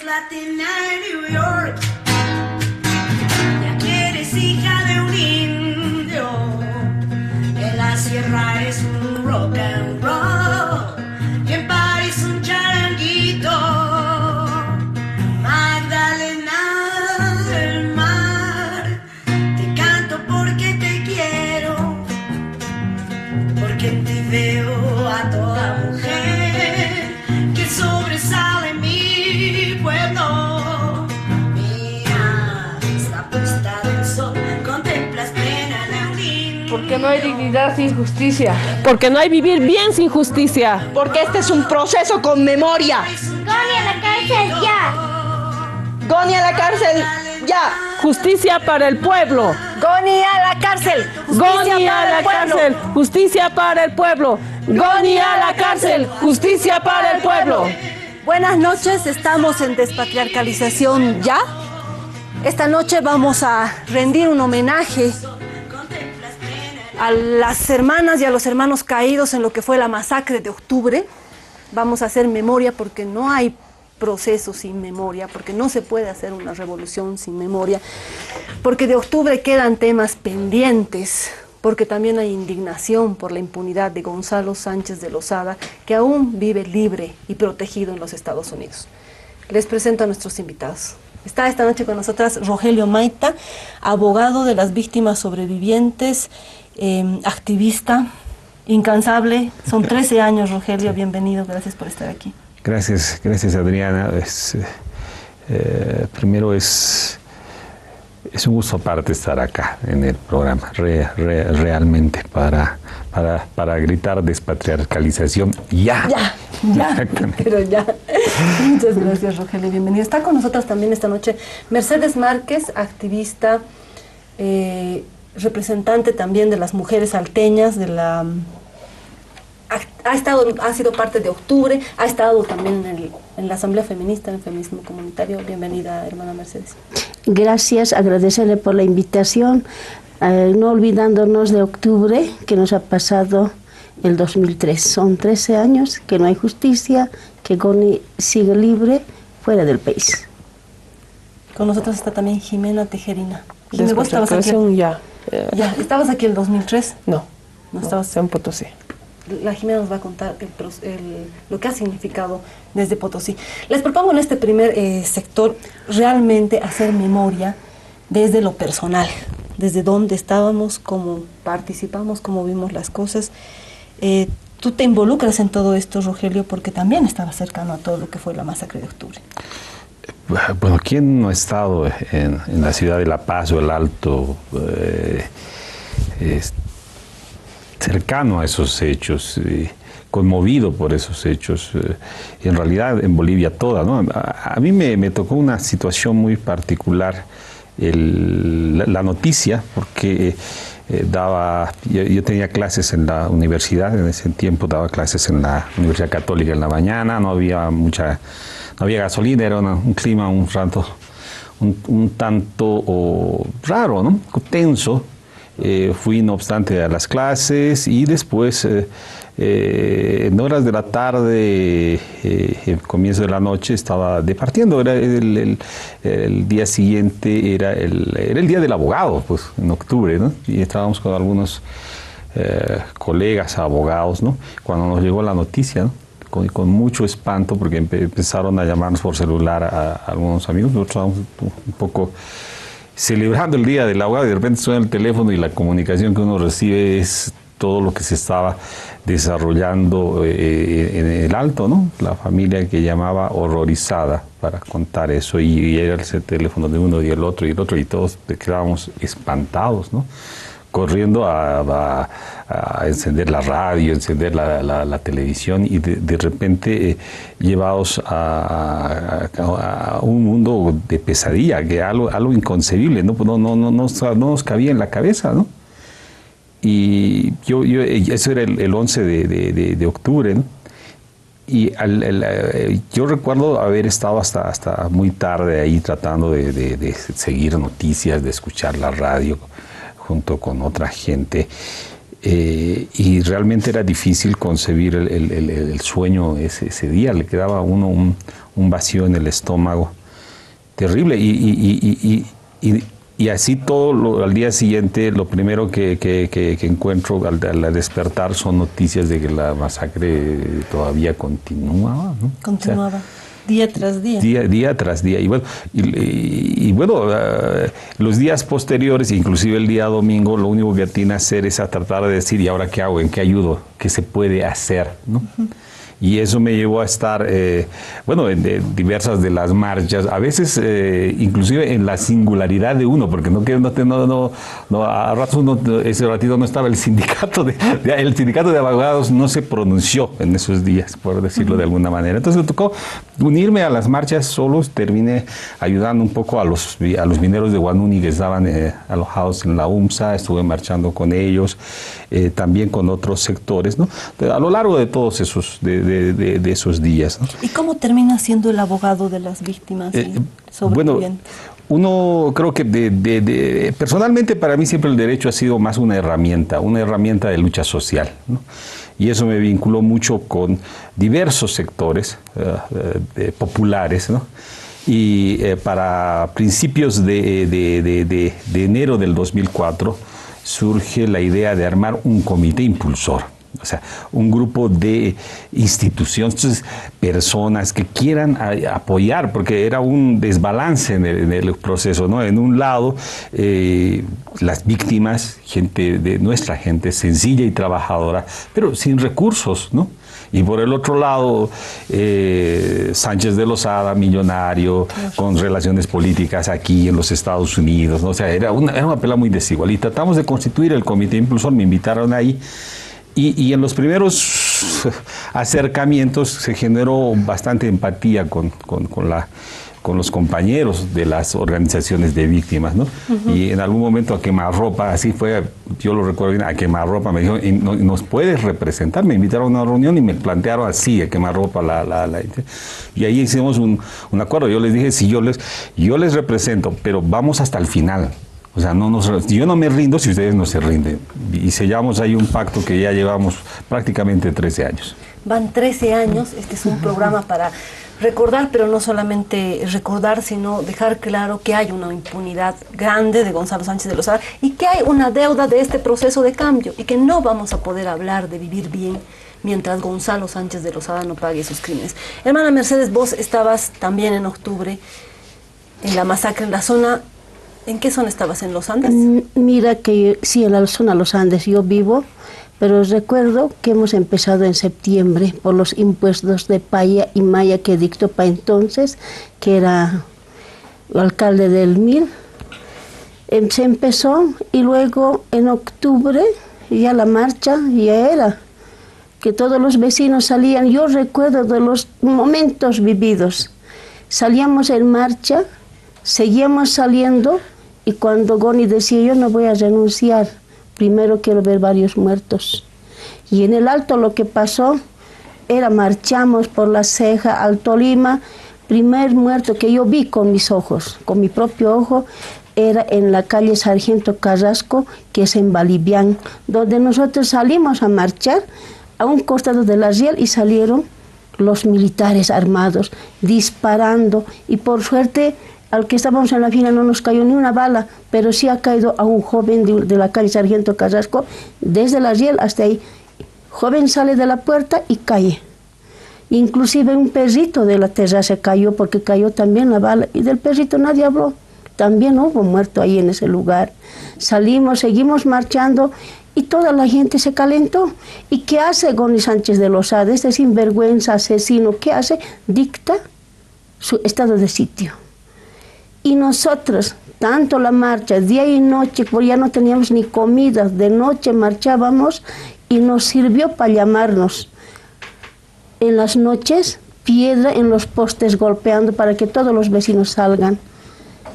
latina en New York, ya que eres hija de un indio, en la sierra es un rock and roll, y en París un charanguito. Magdalena del mar, te canto porque te quiero, porque en ti veo a toda mujer que sobresale en mi pueblo. Mira, esta puesta del sol, contemplas plena la unidad. Porque no hay dignidad sin justicia. Porque no hay vivir bien sin justicia. Porque este es un proceso con memoria. ¡Goni a la cárcel ya! ¡Goni a la cárcel ya! Justicia para el pueblo. ¡Goni a la cárcel! Goni a la cárcel. Justicia para el pueblo. Goni a la cárcel. Justicia para el pueblo. Buenas noches, estamos en Despatriarcalización Ya. Esta noche vamos a rendir un homenaje a las hermanas y a los hermanos caídos en lo que fue la masacre de octubre. Vamos a hacer memoria porque no hay proceso sin memoria, porque no se puede hacer una revolución sin memoria, porque de octubre quedan temas pendientes, porque también hay indignación por la impunidad de Gonzalo Sánchez de Lozada, que aún vive libre y protegido en los Estados Unidos. Les presento a nuestros invitados. Está esta noche con nosotras Rogelio Maita, abogado de las víctimas sobrevivientes, activista, incansable. Son 13 años, Rogelio, bienvenido, gracias por estar aquí. Gracias Adriana. Primero es un gusto aparte estar acá en el programa, realmente para gritar despatriarcalización ya. Ya, pero ya. Muchas gracias, Rogelio, bienvenido. Está con nosotros también esta noche Mercedes Márquez, activista, representante también de las mujeres salteñas, de la... Ha sido parte de octubre, ha estado también en la Asamblea Feminista, en el Feminismo Comunitario. Bienvenida, hermana Mercedes. Gracias, agradecerle por la invitación, no olvidándonos de octubre que nos ha pasado el 2003. Son 13 años que no hay justicia, que Goni sigue libre fuera del país. Con nosotros está también Jimena Tejerina. Jimena, ¿vos estabas aquí? Ya, ¿estabas aquí el 2003? No estabas en Potosí. La Jimena nos va a contar lo que ha significado desde Potosí. Les propongo en este primer sector realmente hacer memoria desde lo personal, desde dónde estábamos, cómo participamos, cómo vimos las cosas. Tú te involucras en todo esto, Rogelio, porque también estabas cercano a todo lo que fue la masacre de octubre. Bueno, ¿quién no ha estado en la ciudad de La Paz o El Alto? Cercano a esos hechos, conmovido por esos hechos, en realidad en Bolivia toda, ¿no? A mí me tocó una situación muy particular, la noticia, porque yo tenía clases en la universidad, en ese tiempo daba clases en la Universidad Católica en la mañana, no había gasolina, era un clima un tanto raro, ¿no? Tenso. Fui no obstante a las clases y después en horas de la tarde, comienzo de la noche, estaba departiendo. Era el día siguiente, era el día del abogado, pues en octubre, ¿no? Y estábamos con algunos colegas abogados, ¿no? Cuando nos llegó la noticia, ¿no? Con mucho espanto, porque empezaron a llamarnos por celular a algunos amigos. Nosotros estábamos un poco celebrando el día del abogado y de repente suena el teléfono y la comunicación que uno recibe es todo lo que se estaba desarrollando en el Alto, ¿no? La familia que llamaba horrorizada para contar eso y era ese teléfono de uno y el otro y todos quedábamos espantados, ¿no? Corriendo a encender la radio, encender la televisión y de repente llevados a un mundo de pesadilla, que algo inconcebible, no nos cabía en la cabeza, ¿no? Y eso era el 11 de octubre, ¿no? Y yo recuerdo haber estado hasta muy tarde ahí tratando de seguir noticias, de escuchar la radio junto con otra gente, y realmente era difícil concebir el sueño ese día. Le quedaba a uno un vacío en el estómago terrible. Y así al día siguiente, lo primero que encuentro al despertar son noticias de que la masacre todavía continuaba, ¿no? Continuaba. O sea, día tras día. Día tras día. Y bueno, los días posteriores, inclusive el día domingo, lo único que atina a hacer es a tratar de decir, ¿y ahora qué hago? ¿En qué ayudo? ¿Qué se puede hacer? ¿No? Y eso me llevó a estar, en diversas de las marchas, a veces inclusive en la singularidad de uno, porque a ratos ese ratito no estaba el sindicato el sindicato de abogados no se pronunció en esos días, por decirlo de alguna manera. Entonces me tocó unirme a las marchas solos, terminé ayudando un poco a los mineros de Huanuni que estaban alojados en la UMSA, estuve marchando con ellos, también con otros sectores, ¿no? A lo largo de todos esos de esos días, ¿no? ¿Y cómo termina siendo el abogado de las víctimas y sobrevivientes? Uno creo que personalmente para mí siempre el derecho ha sido más una herramienta de lucha social, ¿no? Y eso me vinculó mucho con diversos sectores populares, ¿no? Y para principios de enero del 2004 surge la idea de armar un comité impulsor. O sea, un grupo de instituciones, personas que quieran apoyar, porque era un desbalance en el proceso, ¿no? En un lado, las víctimas, nuestra gente sencilla y trabajadora, pero sin recursos, ¿no? Y por el otro lado, Sánchez de Lozada, millonario, con relaciones políticas aquí en los Estados Unidos, ¿no? O sea, era una pelea muy desigual. Y tratamos de constituir el comité impulsor, me invitaron ahí. Y en los primeros acercamientos se generó bastante empatía con los compañeros de las organizaciones de víctimas, ¿no? Y en algún momento a quemarropa, así fue, yo lo recuerdo bien, a quemarropa me dijo, ¿nos puedes representar? Me invitaron a una reunión y me plantearon así, a quemarropa y ahí hicimos un acuerdo. Yo les dije, sí, yo les represento, pero vamos hasta el final. O sea, yo no me rindo si ustedes no se rinden. Y sellamos ahí un pacto que ya llevamos prácticamente 13 años. Van 13 años, este es un programa para recordar, pero no solamente recordar, sino dejar claro que hay una impunidad grande de Gonzalo Sánchez de Lozada y que hay una deuda de este proceso de cambio y que no vamos a poder hablar de vivir bien mientras Gonzalo Sánchez de Lozada no pague sus crímenes. Hermana Mercedes, vos estabas también en octubre en la masacre en la zona. ¿En qué zona estabas? ¿En los Andes? Mira que sí, en la zona de los Andes yo vivo, pero recuerdo que hemos empezado en septiembre por los impuestos de Paya y Maya que dictó para entonces, que era el alcalde del MIL. Se empezó y luego en octubre ya la marcha ya era, que todos los vecinos salían. Yo recuerdo de los momentos vividos. Salíamos en marcha, seguíamos saliendo. Y cuando Goni decía, yo no voy a renunciar, primero quiero ver varios muertos. Y en el Alto lo que pasó era, marchamos por la Ceja, Alto Lima, primer muerto que yo vi con mis ojos, con mi propio ojo, era en la calle Sargento Carrasco, que es en Balivián, donde nosotros salimos a marchar a un costado de la riel y salieron los militares armados, disparando, y por suerte al que estábamos en la fila no nos cayó ni una bala, pero sí ha caído a un joven de la calle Sargento Carrasco, desde la riel hasta ahí. Joven sale de la puerta y cae. Inclusive un perrito de la terraza cayó porque cayó también la bala, y del perrito nadie habló. También hubo muerto ahí en ese lugar. Salimos, seguimos marchando y toda la gente se calentó. ¿Y qué hace Goni Sánchez de Lozada, este sinvergüenza, asesino? ¿Qué hace? Dicta su estado de sitio. Y nosotros, tanto la marcha, día y noche, porque ya no teníamos ni comida, de noche marchábamos y nos sirvió para llamarnos. En las noches, piedra en los postes golpeando para que todos los vecinos salgan.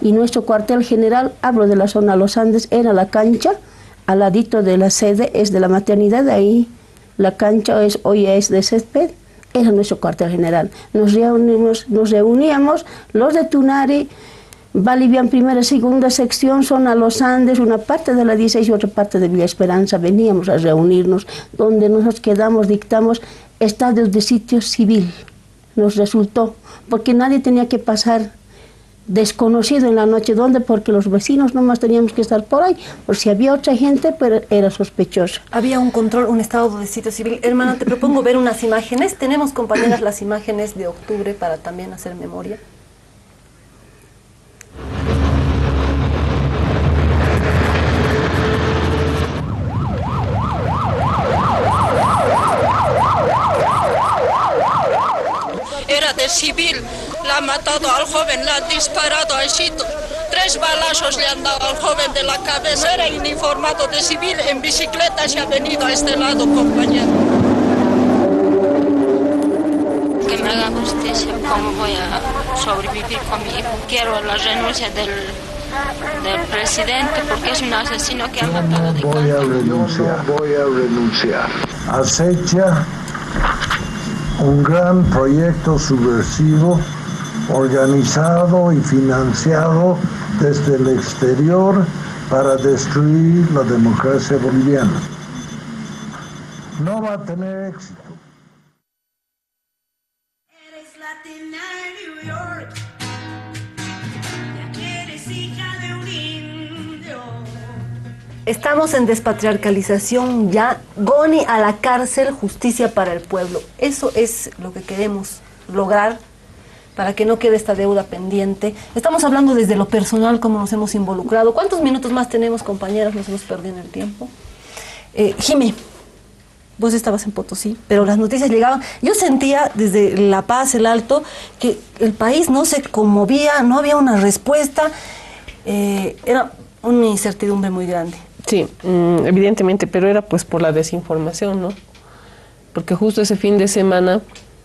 Y nuestro cuartel general, hablo de la zona de los Andes, era la cancha, al ladito de la sede, es de la maternidad, ahí la cancha hoy es de césped, era nuestro cuartel general. Nos reuníamos los de Tunari, Balivián, primera y segunda sección, zona Los Andes, una parte de la 16 y otra parte de Villa Esperanza. Veníamos a reunirnos, donde nos quedamos, dictamos estados de sitio civil. nos resultó, porque nadie tenía que pasar desconocido en la noche. ¿Dónde? Porque los vecinos nomás teníamos que estar por ahí, por si había otra gente, pero era sospechoso. Había un control, un estado de sitio civil. Hermana, te propongo ver unas imágenes. Tenemos, compañeras, las imágenes de octubre para también hacer memoria. Era de civil, la ha matado al joven, la ha disparado a Chito. 3 balazos le han dado al joven de la cabeza. Era uniformado de civil, en bicicleta se ha venido a este lado, compañero. Que me haga justicia, cómo voy a sobrevivir con mi hijo. Quiero la renuncia del presidente porque es un asesino que ha matado de Voy a renunciar. Acecha un gran proyecto subversivo organizado y financiado desde el exterior para destruir la democracia boliviana. No va a tener éxito. Eres latina en New York, ya que eres hija de un indio. Estamos en despatriarcalización ya. Goni a la cárcel, justicia para el pueblo. Eso es lo que queremos lograr para que no quede esta deuda pendiente. Estamos hablando desde lo personal, cómo nos hemos involucrado. ¿Cuántos minutos más tenemos, compañeras? Nos hemos perdido en el tiempo. Jimé, vos estabas en Potosí, pero las noticias llegaban. Yo sentía desde La Paz, el Alto, que el país no se conmovía, no había una respuesta. Era una incertidumbre muy grande. Sí, evidentemente, pero era pues por la desinformación, ¿no? Porque justo ese fin de semana,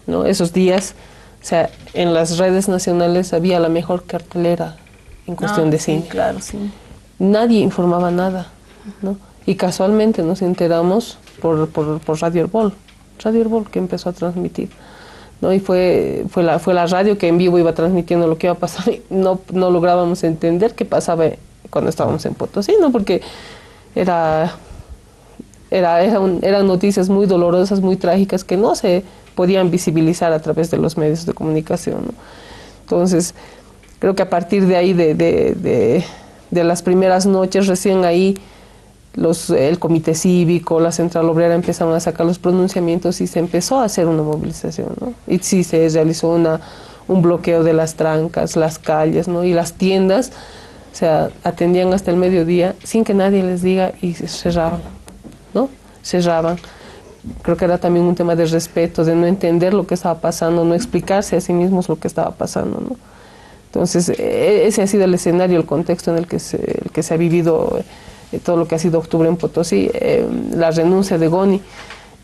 ¿no? Esos días, o sea, en las redes nacionales había la mejor cartelera en cuestión de cine. Sí, claro, sí. Nadie informaba nada, ¿no? Y casualmente nos enteramos por Radio Herbol, que empezó a transmitir, ¿no? Y fue la radio que en vivo iba transmitiendo lo que iba a pasar y no lográbamos entender qué pasaba cuando estábamos en Potosí, ¿no? Porque eran noticias muy dolorosas, muy trágicas, que no se podían visibilizar a través de los medios de comunicación, ¿no? Entonces, creo que a partir de ahí, de las primeras noches, recién ahí, el Comité Cívico, la Central Obrera empezaron a sacar los pronunciamientos y se empezó a hacer una movilización, ¿no? Y sí, se realizó un bloqueo de las trancas, las calles, ¿no? Y las tiendas, o sea, atendían hasta el mediodía sin que nadie les diga y se cerraban, ¿no? Cerraban. Creo que era también un tema de respeto, de no entender lo que estaba pasando, no explicarse a sí mismos lo que estaba pasando, ¿no? Entonces, ese ha sido el escenario, el contexto en el que se ha vivido todo lo que ha sido octubre en Potosí. La renuncia de Goni,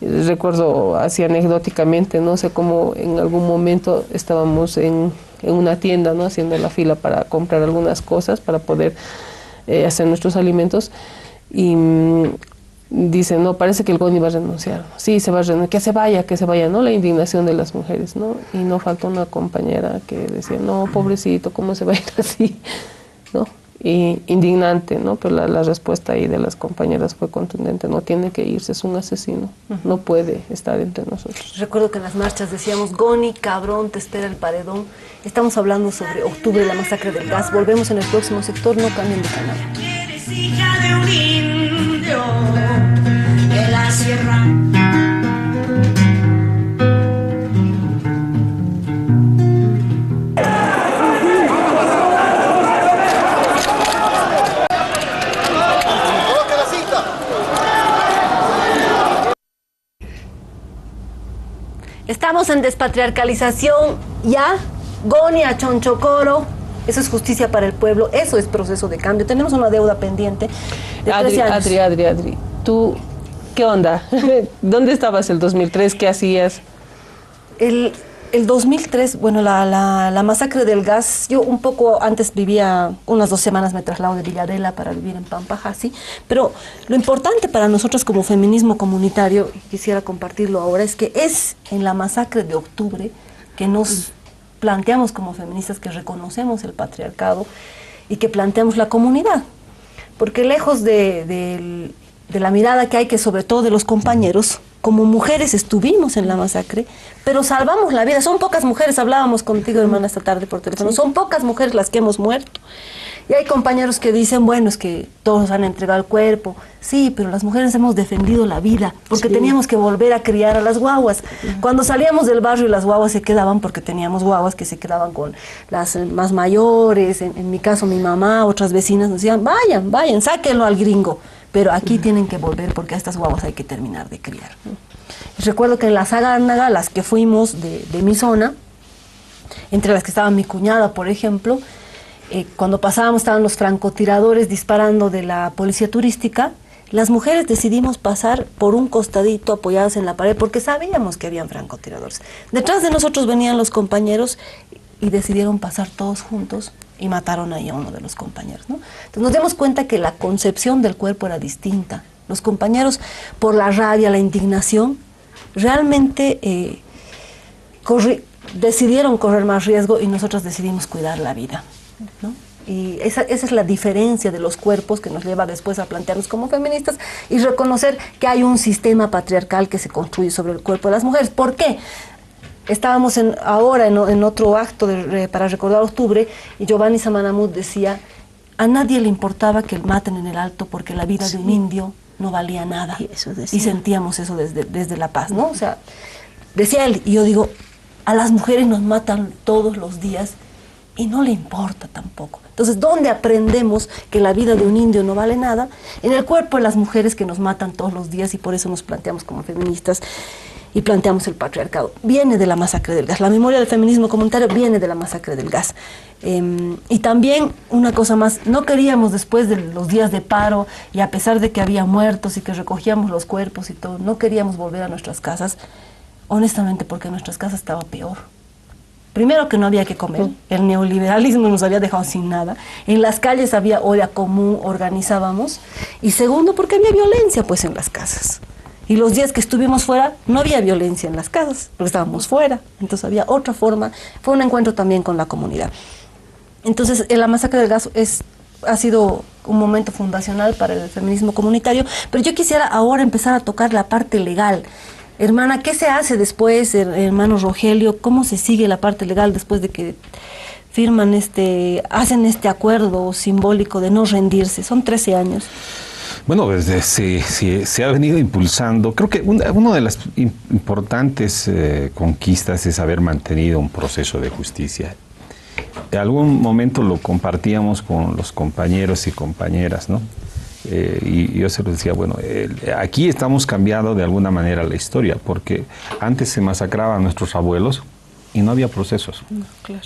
recuerdo así anecdóticamente, no sé cómo en algún momento estábamos en una tienda, ¿no? Haciendo la fila para comprar algunas cosas para poder hacer nuestros alimentos y dicen, no, parece que el Goni va a renunciar. Sí, se va a renunciar, que se vaya, ¿no? La indignación de las mujeres, ¿no? Y no faltó una compañera que decía, no, pobrecito, ¿cómo se va a ir así? ¿No? Y indignante, ¿no? Pero la respuesta ahí de las compañeras fue contundente, no tiene que irse, es un asesino, no puede estar entre nosotros. Recuerdo que en las marchas decíamos, Goni, cabrón, te espera el paredón. Estamos hablando sobre octubre, la masacre del gas. Volvemos en el próximo sector, no cambien de canal. Eres hija de un indio de la sierra. Estamos en despatriarcalización ya. Goni a Chonchocoro. Eso es justicia para el pueblo. Eso es proceso de cambio. Tenemos una deuda pendiente de 13 años. Adri, ¿tú qué onda? ¿Dónde estabas el 2003? ¿Qué hacías? El 2003, bueno, la masacre del gas, yo un poco antes vivía, unas 2 semanas me traslado de Villarela para vivir en Pampaja, sí, pero lo importante para nosotros como feminismo comunitario, y quisiera compartirlo ahora, es que es en la masacre de octubre que nos planteamos como feministas, que reconocemos el patriarcado y que planteamos la comunidad, porque lejos de la mirada que hay, que sobre todo de los compañeros, como mujeres estuvimos en la masacre, pero salvamos la vida. Son pocas mujeres, hablábamos contigo, hermana, esta tarde por teléfono, son pocas mujeres las que hemos muerto. Y hay compañeros que dicen, bueno, es que todos han entregado el cuerpo. Sí, pero las mujeres hemos defendido la vida, porque teníamos que volver a criar a las guaguas. Cuando salíamos del barrio, las guaguas se quedaban, porque teníamos guaguas que se quedaban con las más mayores, en mi caso mi mamá, otras vecinas nos decían, vayan, sáquenlo al gringo. Pero aquí tienen que volver, porque a estas guaguas hay que terminar de criar. Y recuerdo que en la Sagárnaga, las que fuimos de mi zona, entre las que estaba mi cuñada, por ejemplo, cuando pasábamos estaban los francotiradores disparando de la policía turística. Las mujeres decidimos pasar por un costadito apoyadas en la pared porque sabíamos que habían francotiradores. Detrás de nosotros venían los compañeros y decidieron pasar todos juntos y mataron ahí a uno de los compañeros, ¿no? Entonces nos dimos cuenta que la concepción del cuerpo era distinta. Los compañeros, por la rabia, la indignación, realmente decidieron correr más riesgo y nosotros decidimos cuidar la vida, ¿no? Y esa es la diferencia de los cuerpos que nos lleva después a plantearnos como feministas y reconocer que hay un sistema patriarcal que se construye sobre el cuerpo de las mujeres. ¿Por qué? Estábamos ahora en otro acto para recordar octubre y Giovanni Samanamud decía, a nadie le importaba que maten en el Alto porque la vida de un indio no valía nada. Y sentíamos eso desde La Paz, ¿no? O sea, decía él, y yo digo, a las mujeres nos matan todos los días y no le importa tampoco. Entonces, ¿dónde aprendemos que la vida de un indio no vale nada? En el cuerpo de las mujeres que nos matan todos los días, y por eso nos planteamos como feministas y planteamos el patriarcado. Viene de la masacre del gas. La memoria del feminismo comunitario viene de la masacre del gas. Y también, una cosa más, no queríamos después de los días de paro, y a pesar de que había muertos y que recogíamos los cuerpos y todo, no queríamos volver a nuestras casas, honestamente porque en nuestras casas estaba peor. Primero, que no había que comer, el neoliberalismo nos había dejado sin nada, en las calles había olla común, organizábamos, y segundo, porque había violencia pues en las casas. Y los días que estuvimos fuera, no había violencia en las casas, porque estábamos fuera, entonces había otra forma, fue un encuentro también con la comunidad. Entonces, la masacre del gas ha sido un momento fundacional para el feminismo comunitario, pero yo quisiera ahora empezar a tocar la parte legal. Hermana, ¿qué se hace después, hermano Rogelio? ¿Cómo se sigue la parte legal después de que firman hacen este acuerdo simbólico de no rendirse? Son 13 años. Bueno, se ha venido impulsando. Creo que una de las importantes conquistas es haber mantenido un proceso de justicia. En algún momento lo compartíamos con los compañeros y compañeras, ¿no? Y yo se los decía, bueno, aquí estamos cambiando de alguna manera la historia, porque antes se masacraban a nuestros abuelos y no había procesos. Claro.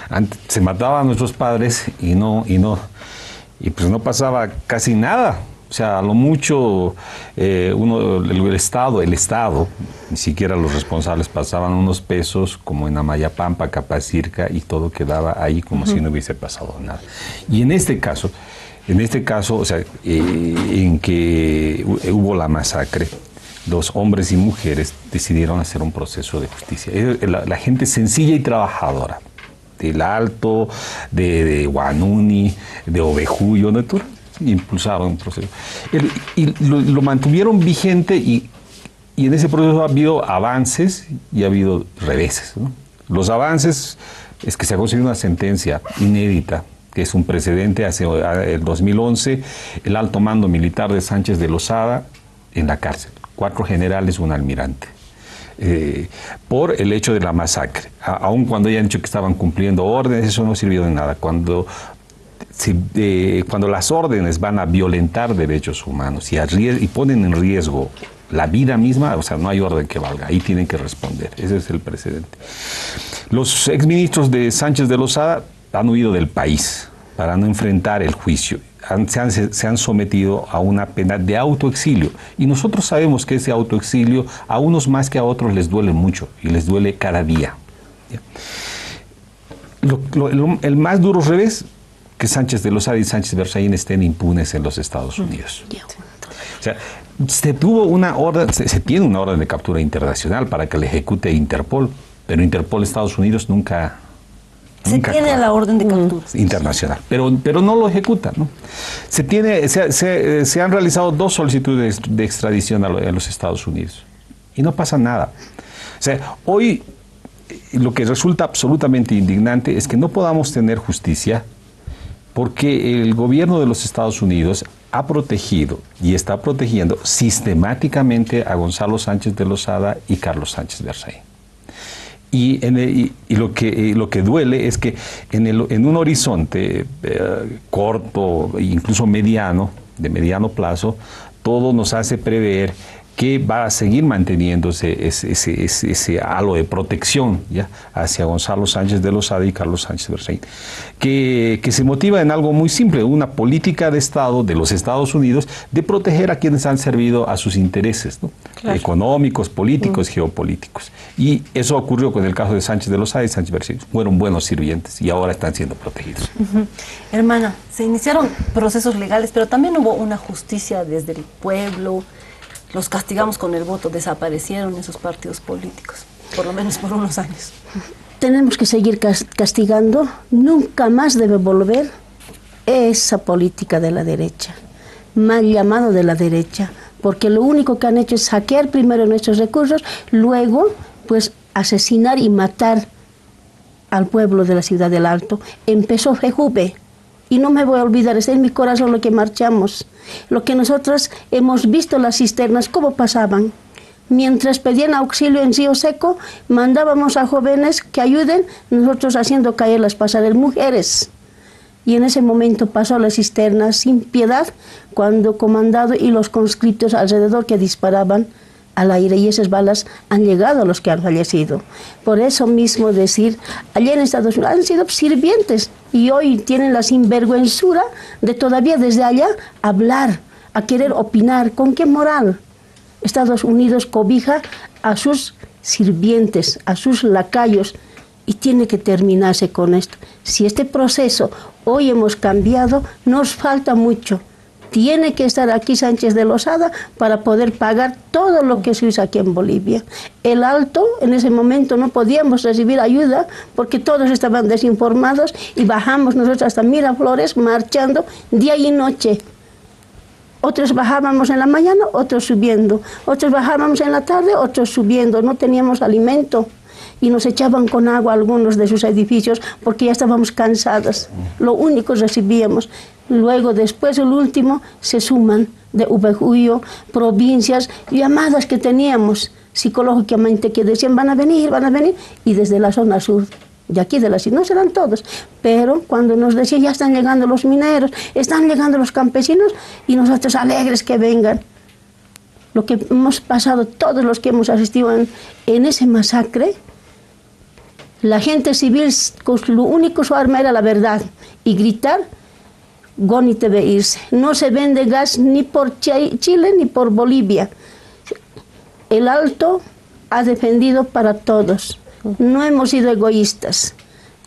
Antes se mataban a nuestros padres y pues no pasaba casi nada. O sea, a lo mucho el Estado, ni siquiera los responsables pasaban unos pesos como en Amayapampa, Capacirca, y todo quedaba ahí como si no hubiese pasado nada. Y en este caso, o sea, en que hubo la masacre, los hombres y mujeres decidieron hacer un proceso de justicia. La gente sencilla y trabajadora, del Alto, de Guanuni, de Ovejuyo, de todo, impulsaron un proceso. Y lo mantuvieron vigente y en ese proceso ha habido avances y ha habido reveses, ¿no? Los avances es que se ha conseguido una sentencia inédita, que es un precedente. Hace el 2011, el alto mando militar de Sánchez de Lozada en la cárcel, 4 generales, un almirante, por el hecho de la masacre. Aun cuando hayan dicho que estaban cumpliendo órdenes, eso no sirvió de nada. Cuando las órdenes van a violentar derechos humanos y ponen en riesgo la vida misma, o sea, no hay orden que valga, ahí tienen que responder. Ese es el precedente. Los exministros de Sánchez de Lozada han huido del país para no enfrentar el juicio. Se han sometido a una pena de autoexilio. Y nosotros sabemos que ese autoexilio a unos más que a otros les duele mucho y les duele cada día. El más duro revés, que Sánchez de Lozada y Sánchez Berzaín estén impunes en los Estados Unidos. O sea, se tiene una orden de captura internacional para que le ejecute Interpol, pero Interpol, Estados Unidos, nunca Se tiene la orden de captura internacional, pero no lo ejecuta, ¿no? Se han realizado 2 solicitudes de extradición a los Estados Unidos y no pasa nada. O sea, hoy lo que resulta absolutamente indignante es que no podamos tener justicia porque el gobierno de los Estados Unidos ha protegido y está protegiendo sistemáticamente a Gonzalo Sánchez de Lozada y Carlos Sánchez Berzaín. Y lo que duele es que en un horizonte corto, incluso mediano, de mediano plazo, todo nos hace prever que va a seguir manteniéndose ese halo de protección, ¿ya?, hacia Gonzalo Sánchez de Lozada y Carlos Sánchez Berzaín, que se motiva en algo muy simple, una política de Estado de los Estados Unidos de proteger a quienes han servido a sus intereses, ¿no?, claro, económicos, políticos, geopolíticos. Y eso ocurrió con el caso de Sánchez de Lozada y Sánchez Berzaín. Fueron buenos sirvientes y ahora están siendo protegidos. Hermana, se iniciaron procesos legales, pero también hubo una justicia desde el pueblo. Los castigamos con el voto, desaparecieron esos partidos políticos, por lo menos por unos años. Tenemos que seguir castigando, nunca más debe volver esa política de la derecha, mal llamado de la derecha, porque lo único que han hecho es saquear primero nuestros recursos, luego pues asesinar y matar al pueblo de la ciudad del Alto. Empezó FEJUVE. Y no me voy a olvidar, está en mi corazón lo que marchamos, lo que nosotros hemos visto las cisternas, cómo pasaban. Mientras pedían auxilio en Río Seco, mandábamos a jóvenes que ayuden, nosotros haciendo caer las pasarelas, mujeres. Y en ese momento pasó la cisterna sin piedad, cuando comandado y los conscriptos alrededor que disparaban al aire, y esas balas han llegado a los que han fallecido. Por eso mismo decir, allá en Estados Unidos han sido sirvientes y hoy tienen la sinvergüenzura de todavía desde allá hablar, a querer opinar. ¿Con qué moral? Estados Unidos cobija a sus sirvientes, a sus lacayos, y tiene que terminarse con esto. Si este proceso hoy hemos cambiado, nos falta mucho. Tiene que estar aquí Sánchez de Lozada para poder pagar todo lo que se usa aquí en Bolivia. El Alto, en ese momento no podíamos recibir ayuda porque todos estaban desinformados y bajamos nosotros hasta Miraflores marchando día y noche. Otros bajábamos en la mañana, otros subiendo. Otros bajábamos en la tarde, otros subiendo. No teníamos alimento. Y nos echaban con agua algunos de sus edificios porque ya estábamos cansados. Lo único recibíamos. Luego, después, el último, se suman de Ubejuyo, provincias, llamadas que teníamos psicológicamente que decían van a venir, y desde la zona sur, de aquí de la ciudad, no serán todos, pero cuando nos decían ya están llegando los mineros, están llegando los campesinos, y nosotros alegres que vengan. Lo que hemos pasado, todos los que hemos asistido en ese masacre, la gente civil, lo único su arma era la verdad, y gritar, Goni debe irse. No se vende gas ni por Chile ni por Bolivia. El Alto ha defendido para todos. No hemos sido egoístas.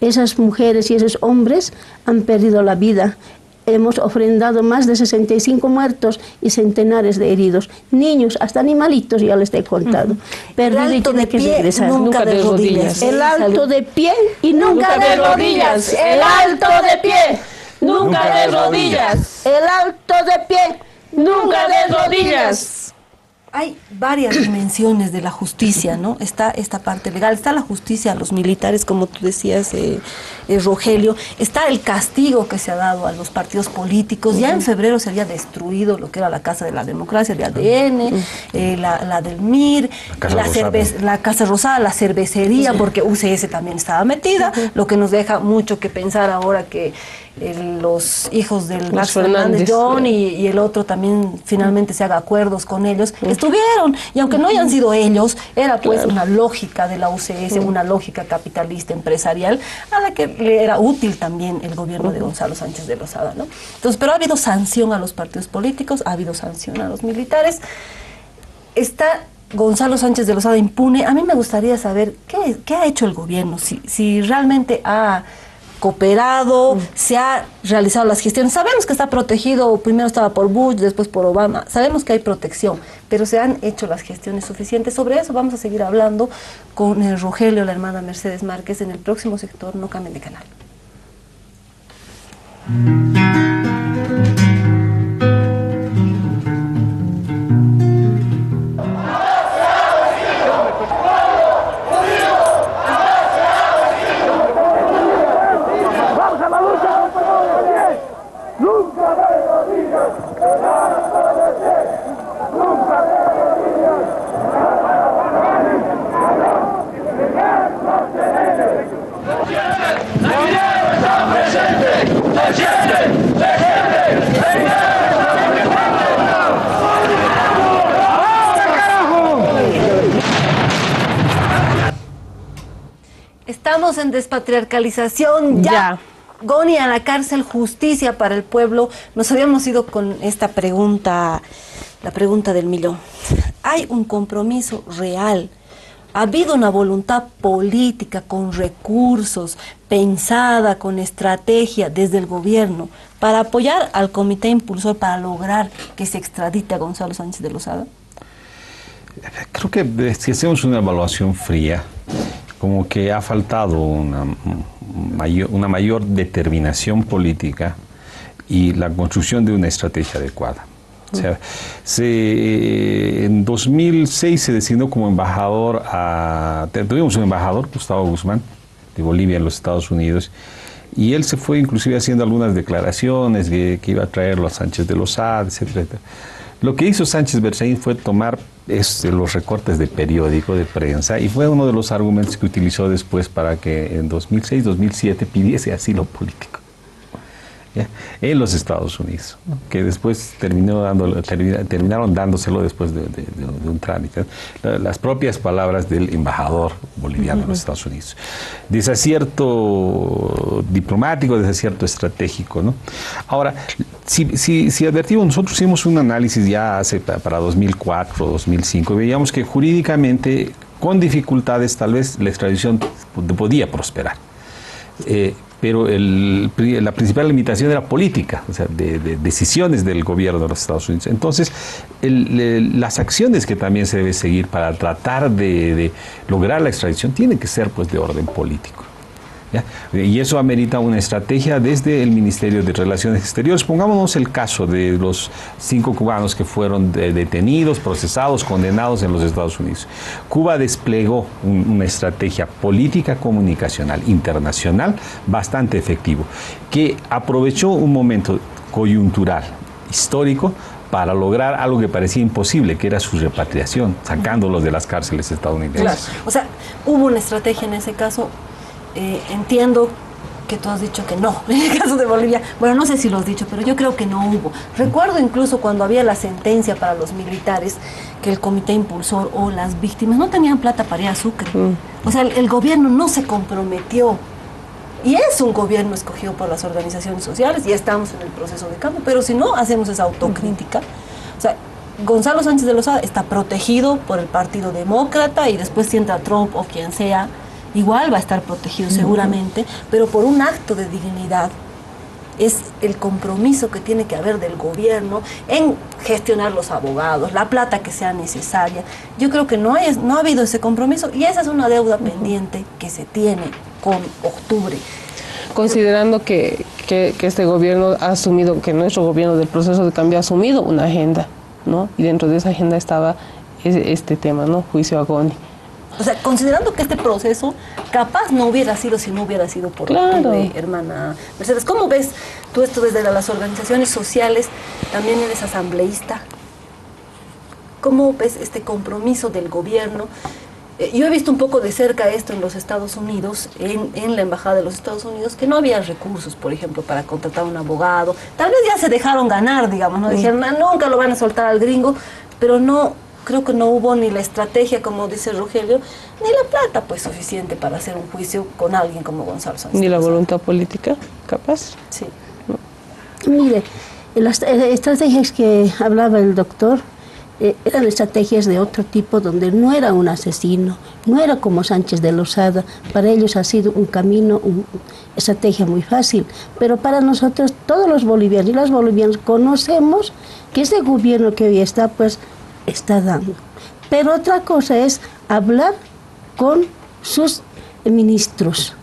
Esas mujeres y esos hombres han perdido la vida. Hemos ofrendado más de 65 muertos y centenares de heridos. Niños, hasta animalitos, ya les he contado. Perdido y tiene que regresar. Nunca de rodillas. El Alto de pie y Nunca de rodillas. El Alto de pie. Nunca de rodillas. El Alto de pie. Nunca de rodillas. Hay varias dimensiones de la justicia, ¿no? Está esta parte legal, está la justicia a los militares, como tú decías, Rogelio, está el castigo que se ha dado a los partidos políticos. Ya en febrero se había destruido lo que era la Casa de la Democracia, de ADN, la del MIR, la Casa Rosada, la cervecería, porque UCS también estaba metida, lo que nos deja mucho que pensar ahora que los hijos del Gas Fernández, John y el otro también finalmente se haga acuerdos con ellos, estuvieron, y aunque no hayan sido ellos, era pues una lógica de la UCS, una lógica capitalista empresarial, a la que le era útil también el gobierno de Gonzalo Sánchez de Lozada, ¿no? Entonces, pero ha habido sanción a los partidos políticos, ha habido sanción a los militares. Está Gonzalo Sánchez de Lozada impune. A mí me gustaría saber qué ha hecho el gobierno, si realmente ha cooperado, se ha realizado las gestiones. Sabemos que está protegido, primero estaba por Bush, después por Obama, sabemos que hay protección, pero se han hecho las gestiones suficientes. Sobre eso vamos a seguir hablando con el Rogelio, la hermana Mercedes Márquez, en el próximo sector. No cambien de canal. Estamos en despatriarcalización ya. Goni a la cárcel, justicia para el pueblo. Nos habíamos ido con esta pregunta, la pregunta del millón. ¿Hay un compromiso real? ¿Ha habido una voluntad política con recursos, pensada con estrategia desde el gobierno para apoyar al comité impulsor para lograr que se extradite a Gonzalo Sánchez de Lozada? Creo que si hacemos una evaluación fría, como que ha faltado una mayor determinación política y la construcción de una estrategia adecuada. O sea, en 2006 se designó como embajador tuvimos un embajador, Gustavo Guzmán, de Bolivia en los Estados Unidos, y él se fue inclusive haciendo algunas declaraciones que iba a traerlo a Sánchez de Lozada, etcétera, etcétera. Lo que hizo Sánchez Berzaín fue tomar los recortes de periódico, de prensa, y fue uno de los argumentos que utilizó después para que en 2006-2007 pidiese asilo político, ¿ya?, en los Estados Unidos, que después terminaron dándoselo después de un trámite. Las propias palabras del embajador boliviano en los Estados Unidos. Desacierto diplomático, desacierto estratégico, ¿no? Ahora, si advertimos, nosotros hicimos un análisis ya para 2004, 2005, y veíamos que jurídicamente, con dificultades, tal vez la extradición podía prosperar. Pero la principal limitación era política, o sea, de decisiones del gobierno de los Estados Unidos. Entonces, las acciones que también se debe seguir para tratar de lograr la extradición tienen que ser, pues, de orden político, ¿ya? Y eso amerita una estrategia desde el Ministerio de Relaciones Exteriores. Pongámonos el caso de los 5 cubanos que fueron detenidos, procesados, condenados en los Estados Unidos. Cuba desplegó una estrategia política comunicacional internacional bastante efectivo, que aprovechó un momento coyuntural, histórico, para lograr algo que parecía imposible, que era su repatriación, sacándolos de las cárceles estadounidenses. Claro. O sea, hubo una estrategia en ese caso. Entiendo que tú has dicho que no, en el caso de Bolivia, bueno, no sé si lo has dicho, pero yo creo que no hubo. Recuerdo incluso cuando había la sentencia para los militares, que el comité impulsor o las víctimas no tenían plata para ir a Sucre. O sea, el gobierno no se comprometió. Y es un gobierno escogido por las organizaciones sociales, y estamos en el proceso de cambio, pero si no hacemos esa autocrítica, o sea, Gonzalo Sánchez de Lozada está protegido por el Partido Demócrata, y después si entra Trump o quien sea, igual va a estar protegido seguramente, pero por un acto de dignidad. Es el compromiso que tiene que haber del gobierno en gestionar los abogados, la plata que sea necesaria. Yo creo que no ha habido ese compromiso, y esa es una deuda pendiente que se tiene con octubre. Considerando que este gobierno ha asumido, que nuestro gobierno del proceso de cambio ha asumido una agenda, ¿no? Y dentro de esa agenda estaba este tema, ¿no? Juicio a Goni. O sea, considerando que este proceso capaz no hubiera sido si no hubiera sido por octubre, hermana Mercedes. ¿Cómo ves tú esto desde las organizaciones sociales? También eres asambleísta. ¿Cómo ves este compromiso del gobierno? Yo he visto un poco de cerca esto en los Estados Unidos, en la Embajada de los Estados Unidos, que no había recursos, por ejemplo, para contratar a un abogado. Tal vez ya se dejaron ganar, digamos, ¿no? Dijeron, nunca lo van a soltar al gringo, pero no... Creo que no hubo ni la estrategia, como dice Rogelio, ni la plata, pues, suficiente para hacer un juicio con alguien como Gonzalo Sánchez. Ni la voluntad política, capaz. Sí. Mire, las estrategias que hablaba el doctor eran estrategias de otro tipo, donde no era un asesino, no era como Sánchez de Lozada. Para ellos ha sido un camino, una estrategia muy fácil. Pero para nosotros, todos los bolivianos y las bolivianas conocemos que este gobierno que hoy está, pues, está dando. Pero otra cosa es hablar con sus ministros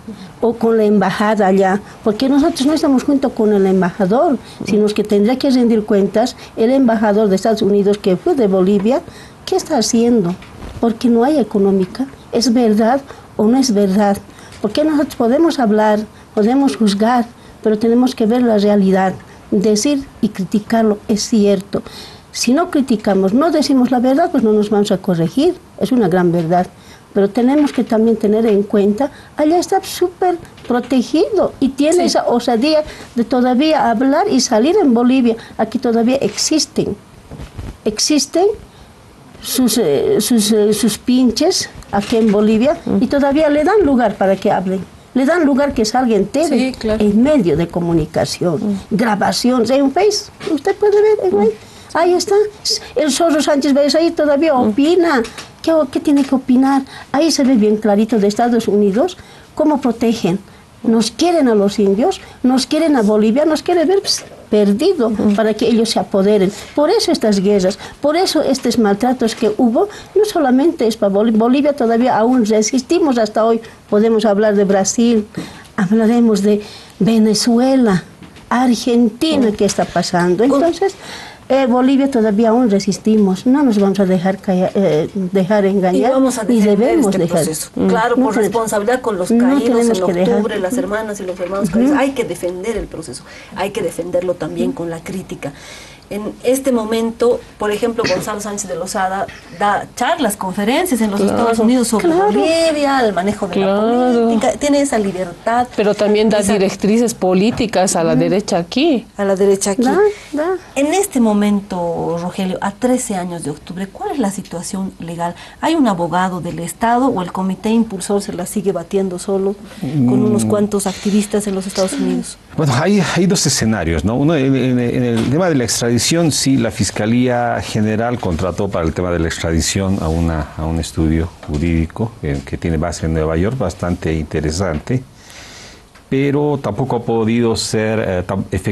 o con la embajada allá, porque nosotros no estamos junto con el embajador, sino que tendrá que rendir cuentas el embajador de Estados Unidos que fue de Bolivia. ¿Qué está haciendo? Porque no hay económica. ¿Es verdad o no es verdad? Porque nosotros podemos hablar, podemos juzgar, pero tenemos que ver la realidad. Decir y criticarlo es cierto. Si no criticamos, no decimos la verdad, pues no nos vamos a corregir. Es una gran verdad. Pero tenemos que también tener en cuenta, allá está súper protegido y tiene esa osadía de todavía hablar y salir en Bolivia. Aquí todavía existen sus pinches aquí en Bolivia y todavía le dan lugar para que hablen. Le dan lugar que salga en TV, Sí, claro. en medio de comunicación, grabaciones, en Face. Usted puede ver, ahí está. El Zorro Sánchez Valles ahí todavía opina. ¿Qué tiene que opinar? Ahí se ve bien clarito de Estados Unidos cómo protegen. Nos quieren a los indios, nos quieren a Bolivia, nos quieren ver perdido para que ellos se apoderen. Por eso estas guerras, por eso estos maltratos que hubo, no solamente es para Bolivia, todavía aún resistimos hasta hoy. Podemos hablar de Brasil, hablaremos de Venezuela, Argentina, ¿qué está pasando? Entonces, Bolivia todavía aún resistimos, no nos vamos a dejar engañar, Y vamos a ni defender debemos este dejar. proceso. Claro, No por tenemos- responsabilidad con los no caídos tenemos en que dejar. octubre, las hermanas y los hermanos caídos. Hay que defender el proceso, hay que defenderlo también con la crítica. En este momento, por ejemplo, Gonzalo Sánchez de Lozada da charlas, conferencias en los Estados Unidos sobre Bolivia, el manejo de la política, tiene esa libertad. Pero también da esa- directrices políticas a la derecha aquí. a la derecha aquí. Da. En este momento, Rogelio, a 13 años de octubre, ¿cuál es la situación legal? ¿Hay un abogado del Estado o el comité impulsor se la sigue batiendo solo con unos cuantos activistas en los Estados Unidos? Bueno, hay dos escenarios, ¿no? Uno, en el tema de la extradición, sí, la Fiscalía General contrató para el tema de la extradición a un estudio jurídico que tiene base en Nueva York, bastante interesante, pero tampoco ha podido ser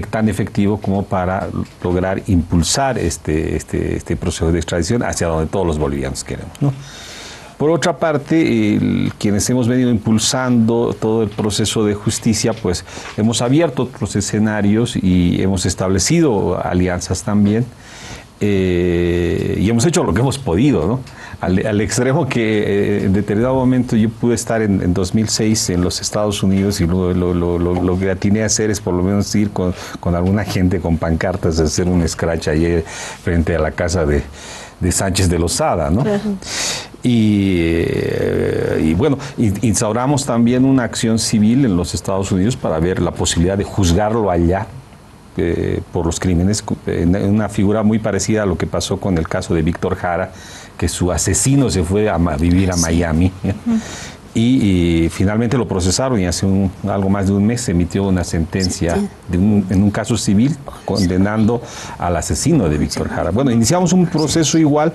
tan efectivo como para lograr impulsar este proceso de extradición hacia donde todos los bolivianos queremos, ¿no? Por otra parte, quienes hemos venido impulsando todo el proceso de justicia, pues hemos abierto otros escenarios y hemos establecido alianzas también, y hemos hecho lo que hemos podido, ¿no? Al extremo que en determinado momento yo pude estar en 2006 en los Estados Unidos y lo que atiné a hacer es por lo menos ir con alguna gente con pancartas, hacer un scratch ayer frente a la casa de Sánchez de Lozada, ¿no? Y bueno, instauramos también una acción civil en los Estados Unidos para ver la posibilidad de juzgarlo allá por los crímenes, una figura muy parecida a lo que pasó con el caso de Víctor Jara, que su asesino se fue a vivir a Miami. Y finalmente lo procesaron y hace algo más de un mes se emitió una sentencia en un caso civil condenando al asesino de Víctor Jara. Bueno, iniciamos un proceso igual,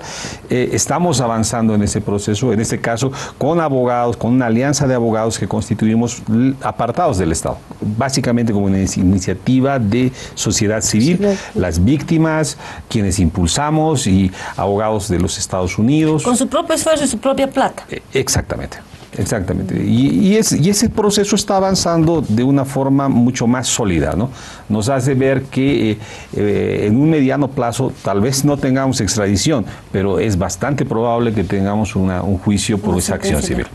estamos avanzando en ese proceso, en este caso con abogados, con una alianza de abogados que constituimos apartados del Estado, básicamente como una iniciativa de sociedad civil, las víctimas, quienes impulsamos y abogados de los Estados Unidos. Con su propio esfuerzo y su propia plata. Exactamente. Exactamente. Y ese proceso está avanzando de una forma mucho más sólida, ¿no? Nos hace ver que en un mediano plazo tal vez no tengamos extradición, pero es bastante probable que tengamos un juicio por esa acción civil.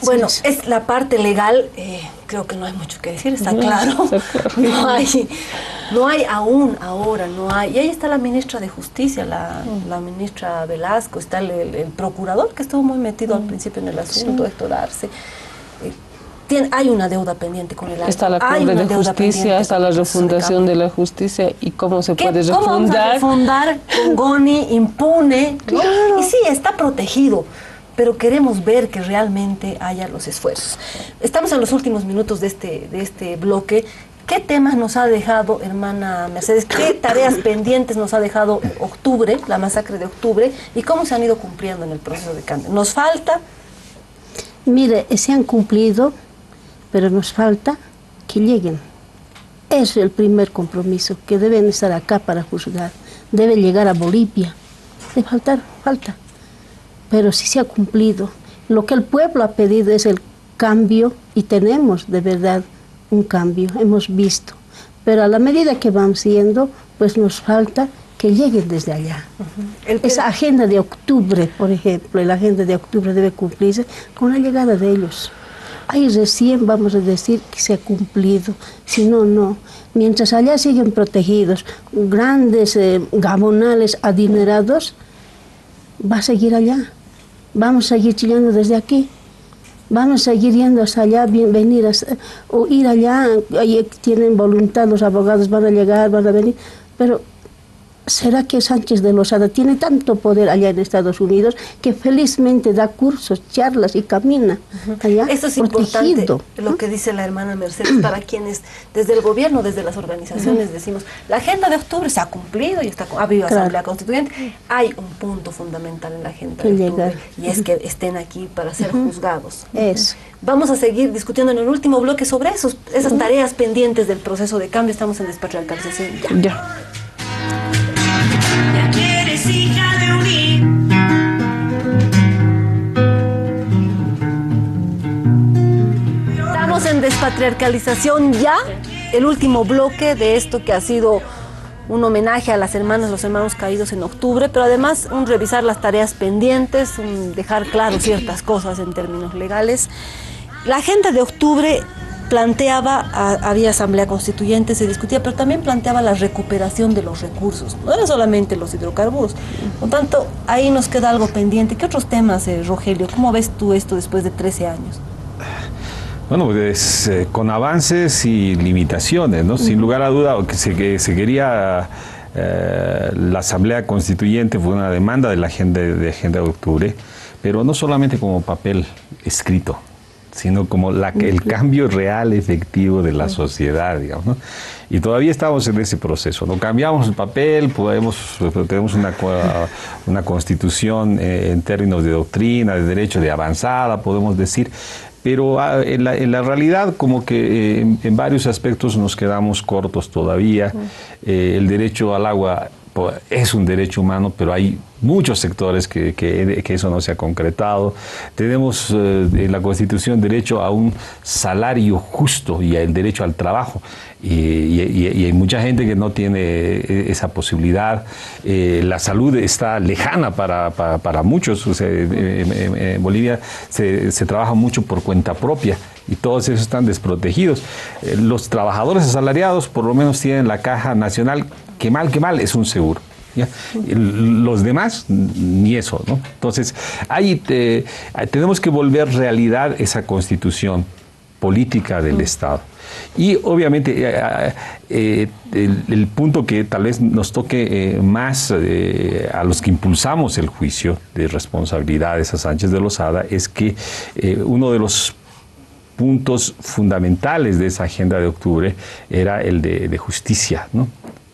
Bueno, es la parte legal, creo que no hay mucho que decir, está claro. No hay aún ahora, no hay. Y ahí está la ministra de Justicia, la ministra Velasco, está el procurador que estuvo muy metido al principio en el asunto, Héctor Arce. Hay una deuda pendiente con el alto. Está la cumbre de justicia, está la refundación de la justicia y cómo se puede refundar. ¿Cómo vamos a refundar con Goni impune? ¿No? Claro. Y sí, está protegido, pero queremos ver que realmente haya los esfuerzos. Estamos en los últimos minutos de este bloque. ¿Qué temas nos ha dejado, hermana Mercedes? ¿Qué tareas pendientes nos ha dejado octubre, la masacre de octubre? ¿Y cómo se han ido cumpliendo en el proceso de cambio? ¿Nos falta? Mire, se han cumplido, pero nos falta que lleguen. Es el primer compromiso, que deben estar acá para juzgar. Debe llegar a Bolivia. De falta. Pero sí se ha cumplido. Lo que el pueblo ha pedido es el cambio y tenemos de verdad un cambio, hemos visto. Pero a la medida que van siendo, pues nos falta que lleguen desde allá. Esa agenda de octubre, por ejemplo, la agenda de octubre debe cumplirse con la llegada de ellos. Ahí recién vamos a decir que se ha cumplido, si no, no. Mientras allá siguen protegidos, grandes gabonales adinerados, va a seguir allá. Vamos a seguir chillando desde aquí. Vamos a seguir yendo hasta allá, venir o ir allá. Ahí tienen voluntad, los abogados van a llegar, van a venir. Pero ¿será que Sánchez de Lozada tiene tanto poder allá en Estados Unidos que felizmente da cursos, charlas y camina allá Esto es protegido? Importante, lo que dice la hermana Mercedes, para quienes desde el gobierno, desde las organizaciones decimos, la agenda de octubre se ha cumplido y ha habido asamblea constituyente. Hay un punto fundamental en la agenda de octubre y es que estén aquí para ser juzgados. Eso. Vamos a seguir discutiendo en el último bloque sobre esas tareas pendientes del proceso de cambio. Estamos en Despatriarcalización. Ya que eres hija de un hijo. Estamos en Despatriarcalización ya, el último bloque de esto que ha sido un homenaje a las hermanas, los hermanos caídos en octubre, pero además un revisar las tareas pendientes, un dejar claro ciertas cosas en términos legales. La agenda de octubre planteaba, había asamblea constituyente, se discutía, pero también planteaba la recuperación de los recursos, no era solamente los hidrocarburos. Por tanto, ahí nos queda algo pendiente. ¿Qué otros temas, Rogelio? ¿Cómo ves tú esto después de 13 años? Bueno, pues con avances y limitaciones, ¿no? Sin lugar a duda, que se quería la Asamblea Constituyente, fue una demanda de la agenda de octubre, pero no solamente como papel escrito, sino como el cambio real, efectivo de la sociedad, digamos, ¿no? Y todavía estamos en ese proceso, ¿no? Cambiamos el papel, tenemos una constitución en términos de doctrina, de derecho de avanzada, podemos decir, pero en la realidad como que en varios aspectos nos quedamos cortos todavía. El derecho al agua es un derecho humano, pero hay muchos sectores que eso no se ha concretado. Tenemos en la Constitución derecho a un salario justo y el derecho al trabajo. Y hay mucha gente que no tiene esa posibilidad. La salud está lejana para muchos. O sea, en Bolivia se trabaja mucho por cuenta propia y todos esos están desprotegidos. Los trabajadores asalariados por lo menos tienen la Caja Nacional, que mal es un seguro. ¿Ya? Los demás, ni eso, ¿no? Entonces, ahí tenemos que volver realidad esa constitución política del Estado. Y obviamente el punto que tal vez nos toque más a los que impulsamos el juicio de responsabilidades a Sánchez de Lozada es que uno de los puntos fundamentales de esa agenda de octubre era el de justicia, ¿no?